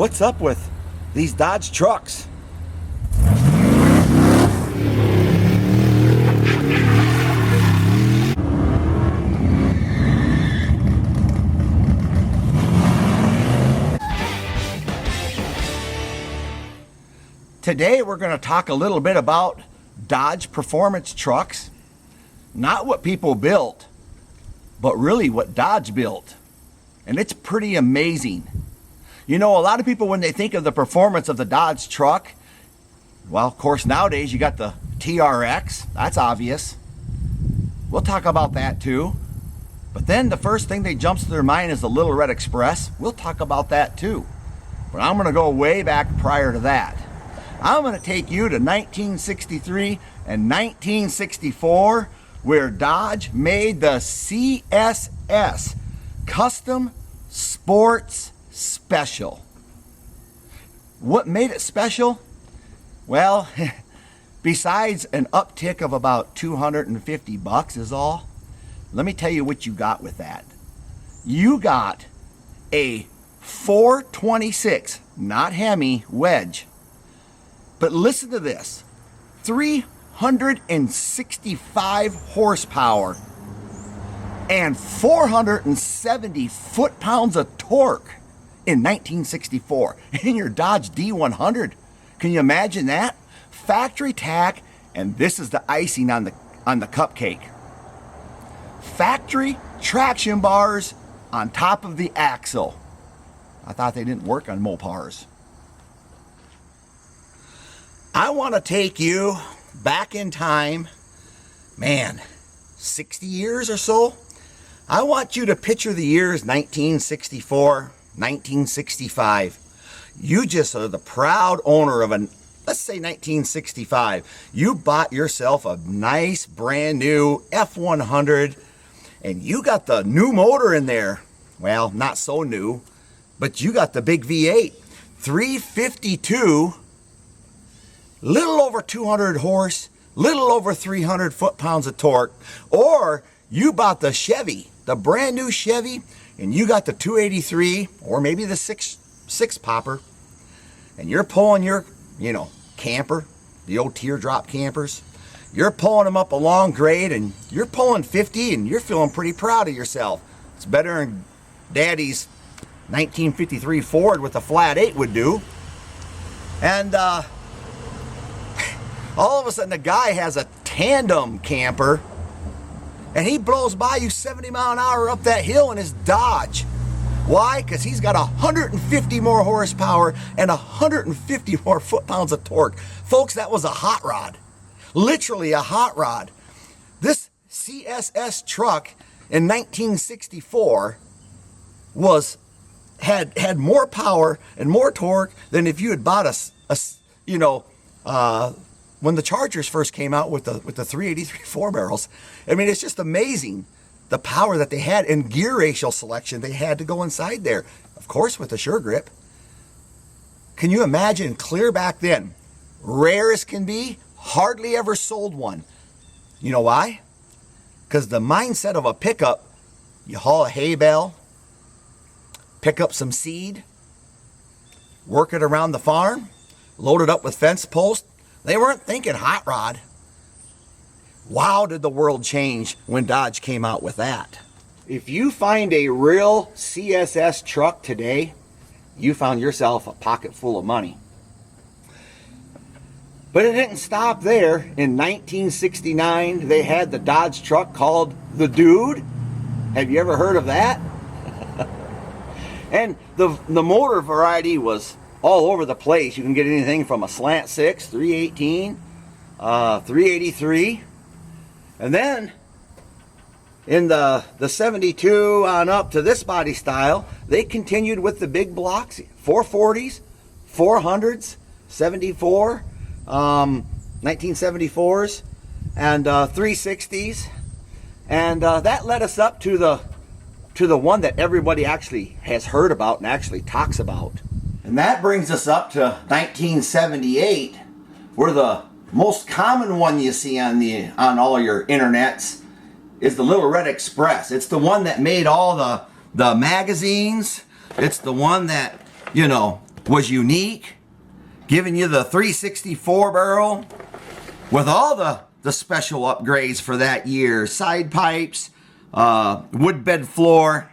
what's up with these Dodge trucks? Today we're going to talk a little bit about Dodge performance trucks. Not what people built, but really what Dodge built. And it's pretty amazing. You know, a lot of people, when they think of the performance of the Dodge truck, well, of course, nowadays you got the TRX. That's obvious. We'll talk about that too. But then the first thing that jumps to their mind is the Little Red Express. We'll talk about that too. But I'm going to go way back prior to that. I'm going to take you to 1963 and 1964, where Dodge made the CSS, Custom Sports Special. What made it special? Well, besides an uptick of about $250 is all. Let me tell you what you got with that. You got a 426, not Hemi, wedge. But listen to this, 365 horsepower and 470 foot-pounds of torque in 1964 in your Dodge D100. Can you imagine that? Factory tack, and this is the icing on the cupcake. Factory traction bars on top of the axle. I thought they didn't work on Mopars. I want to take you back in time, man, 60 years or so. I want you to picture the years 1964, 1965. You just are the proud owner of let's say 1965. You bought yourself a nice brand new F100 and you got the new motor in there. Well, not so new, but you got the big V8, 352, little over 200 horse, little over 300 foot-pounds of torque. Or you bought the Chevy, the brand new Chevy, and you got the 283 or maybe the six popper, and you're pulling your, camper, the old teardrop campers. You're pulling them up a long grade and you're pulling 50 and you're feeling pretty proud of yourself. It's better than Daddy's 1953 Ford with a flat 8 would do. And all of a sudden, the guy has a tandem camper, and he blows by you 70 mile an hour up that hill in his Dodge. Why? Because he's got 150 more horsepower and 150 more foot-pounds of torque. Folks, that was a hot rod. Literally a hot rod. This CSS truck in 1964 had more power and more torque than if you had bought when the Chargers first came out with the 383 4-barrels. I mean, it's just amazing the power that they had and gear ratio selection they had to go inside there. Of course, with the Sure Grip. Can you imagine, clear back then, rare as can be, hardly ever sold one. You know why? Because the mindset of a pickup, you haul a hay bale, pick up some seed, work it around the farm, load it up with fence posts. They weren't thinking hot rod. Wow, did the world change when Dodge came out with that. If you find a real CSS truck today, you found yourself a pocket full of money. But it didn't stop there. In 1969, they had the Dodge truck called the Dude. Have you ever heard of that? And the motor variety was all over the place. You can get anything from a slant 6, 318, 383. And then in the 72 on up to this body style, they continued with the big blocks, 440s, 400s, 74, 1974s, and 360s. And that led us up to the one that everybody actually has heard about and actually talks about. And that brings us up to 1978, where the most common one you see on all your internets is the Little Red Express. It's the one that made all the magazines. It's the one that, was unique, giving you the 364 barrel with all the special upgrades for that year. Side pipes, wood bed floor.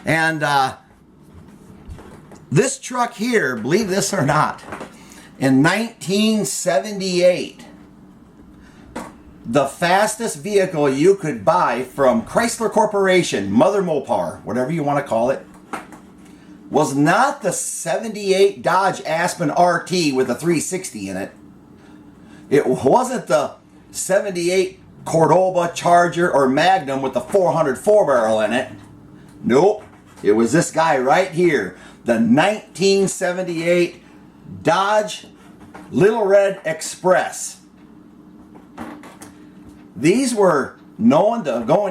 And this truck here, believe this or not, in 1978, the fastest vehicle you could buy from Chrysler Corporation, Mother Mopar, whatever you want to call it, was not the 78 Dodge Aspen RT with a 360 in it. It wasn't the 78 Cordoba Charger or Magnum with the 404 barrel in it. Nope. It was this guy right here, the 1978 Dodge Little Red Express. These were known to go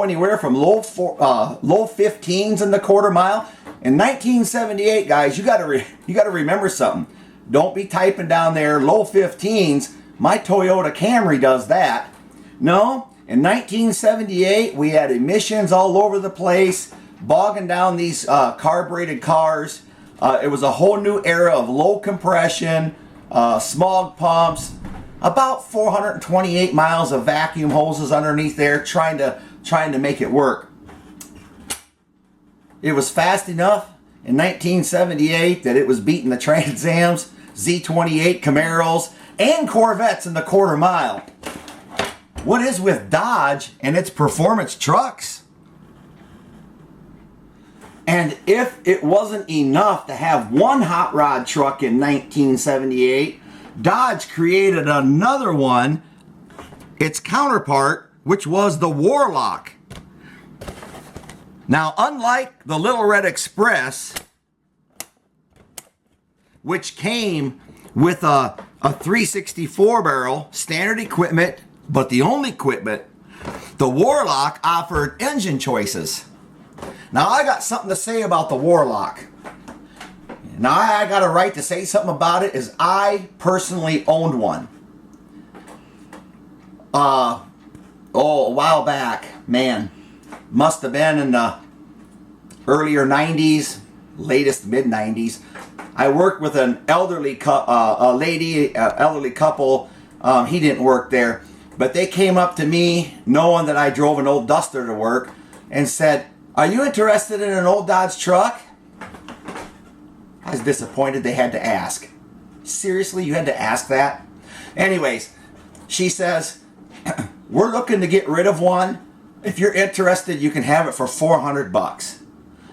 anywhere from low 15s in the quarter mile. In 1978, guys, you got to remember something. Don't be typing down there low 15s. My Toyota Camry does that. No, in 1978, we had emissions all over the place, bogging down these carbureted cars. It was a whole new era of low compression, smog pumps, about 428 miles of vacuum hoses underneath there, trying to make it work. It was fast enough in 1978 that it was beating the Trans Ams, Z28 Camaros, and Corvettes in the quarter mile. What is with Dodge and its performance trucks? And if it wasn't enough to have one hot rod truck in 1978, Dodge created another one, its counterpart, which was the Warlock. Now, unlike the Little Red Express, which came with a 364 barrel, standard equipment, but the only equipment, the Warlock offered engine choices. Now, I got something to say about the Warlock. Now, I got a right to say something about it, as I personally owned one. A while back, man. Must have been in the earlier 90s, latest mid-90s. I worked with an elderly elderly couple. He didn't work there. But they came up to me, knowing that I drove an old Duster to work, and said, "Are you interested in an old Dodge truck?" I was disappointed they had to ask. Seriously, you had to ask that? Anyways, she says, "We're looking to get rid of one. If you're interested, you can have it for $400.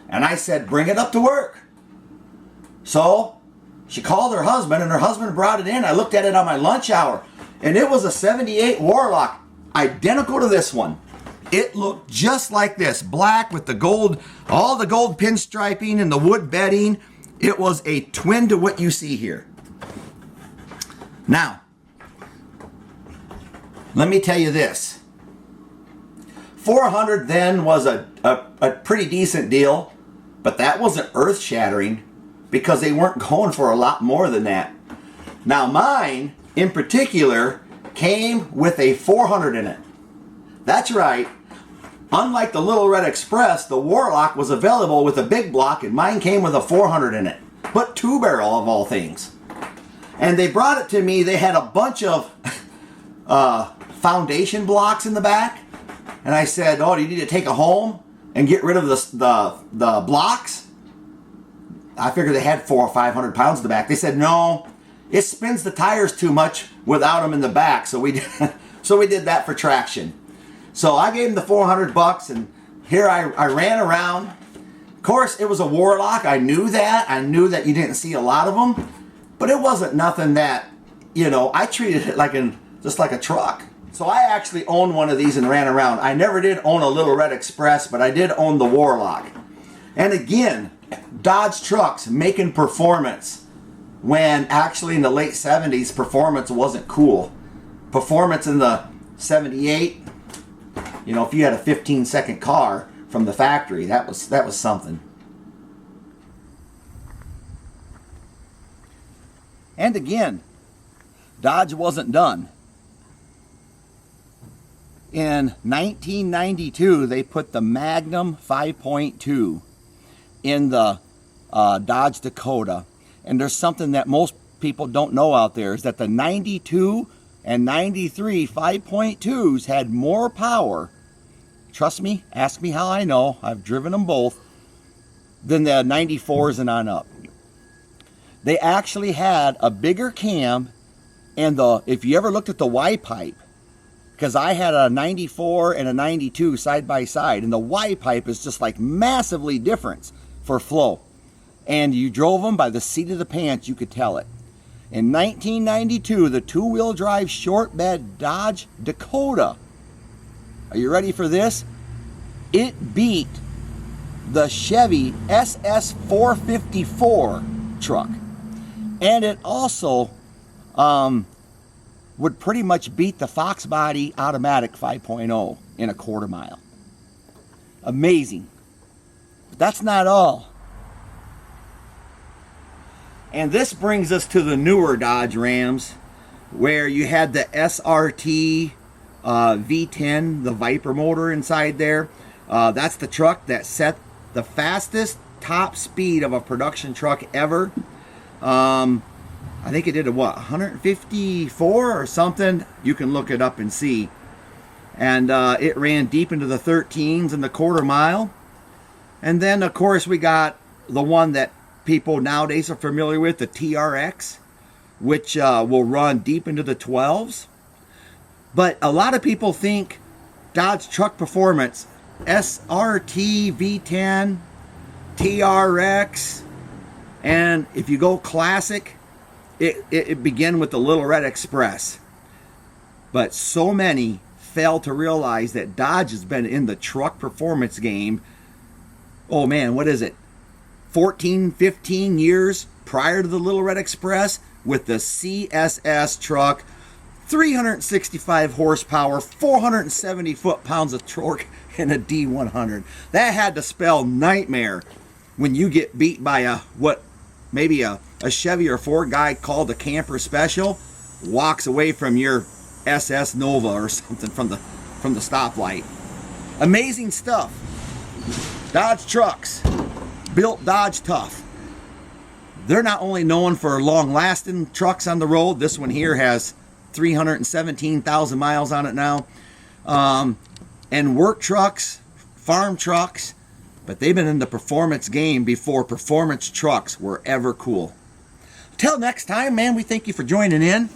And I said, "Bring it up to work." So she called her husband, and her husband brought it in. I looked at it on my lunch hour, and it was a 78 Warlock, identical to this one. It looked just like this, black with the gold, all the gold pinstriping and the wood bedding. It was a twin to what you see here. Now, let me tell you this. 400 then was a pretty decent deal, but that wasn't earth-shattering because they weren't going for a lot more than that. Now mine, in particular, came with a 400 in it. That's right. Unlike the Little Red Express, the Warlock was available with a big block, and mine came with a 400 in it, but 2-barrel of all things. And they brought it to me. They had a bunch of foundation blocks in the back. And I said, "Oh, do you need to take it home and get rid of the blocks?" I figured they had 400 or 500 pounds in the back. They said, "No, it spins the tires too much without them in the back." So we did that for traction. So I gave them the $400, and here I ran around. Of course, it was a Warlock. I knew that. I knew that you didn't see a lot of them, but it wasn't nothing that, I treated it just like a truck. So I actually owned one of these and ran around. I never did own a Little Red Express, but I did own the Warlock. And again, Dodge trucks making performance when actually in the late 70s, performance wasn't cool. Performance in the 78, if you had a 15-second car from the factory, that was something. And again, Dodge wasn't done. In 1992, they put the Magnum 5.2 in the Dodge Dakota. And there's something that most people don't know out there, is that the 92 and 93 5.2s had more power, trust me, ask me how I know, I've driven them both, than the 94s and on up. They actually had a bigger cam, and if you ever looked at the Y pipe, because I had a 94 and a 92 side by side, and the Y pipe is just like massively different for flow. And you drove them by the seat of the pants, you could tell it. In 1992, the two-wheel drive short bed Dodge Dakota, are you ready for this? It beat the Chevy SS 454 truck. And it also would pretty much beat the Fox Body automatic 5.0 in a quarter mile. Amazing. But that's not all. And this brings us to the newer Dodge Rams, where you had the SRT V10, the Viper motor inside there. That's the truck that set the fastest top speed of a production truck ever. I think it did 154 or something. You can look it up and see. And it ran deep into the 13s in the quarter mile. And then, of course, we got the one that people nowadays are familiar with, the TRX, which will run deep into the 12s. But a lot of people think Dodge Truck Performance, SRT V10, TRX, and if you go classic, it began with the Little Red Express. But so many fail to realize that Dodge has been in the truck performance game, oh man, what is it, 14, 15 years prior to the Little Red Express, with the CSS truck, 365 horsepower, 470 foot-pounds of torque, and a D100. That had to spell nightmare when you get beat by maybe a Chevy or Ford guy called a camper special, walks away from your SS Nova or something from the stoplight. Amazing stuff. Dodge trucks, built Dodge tough. They're not only known for long-lasting trucks on the road. This one here has 317,000 miles on it now. And work trucks, farm trucks, but they've been in the performance game before performance trucks were ever cool. Till next time, man, we thank you for joining in.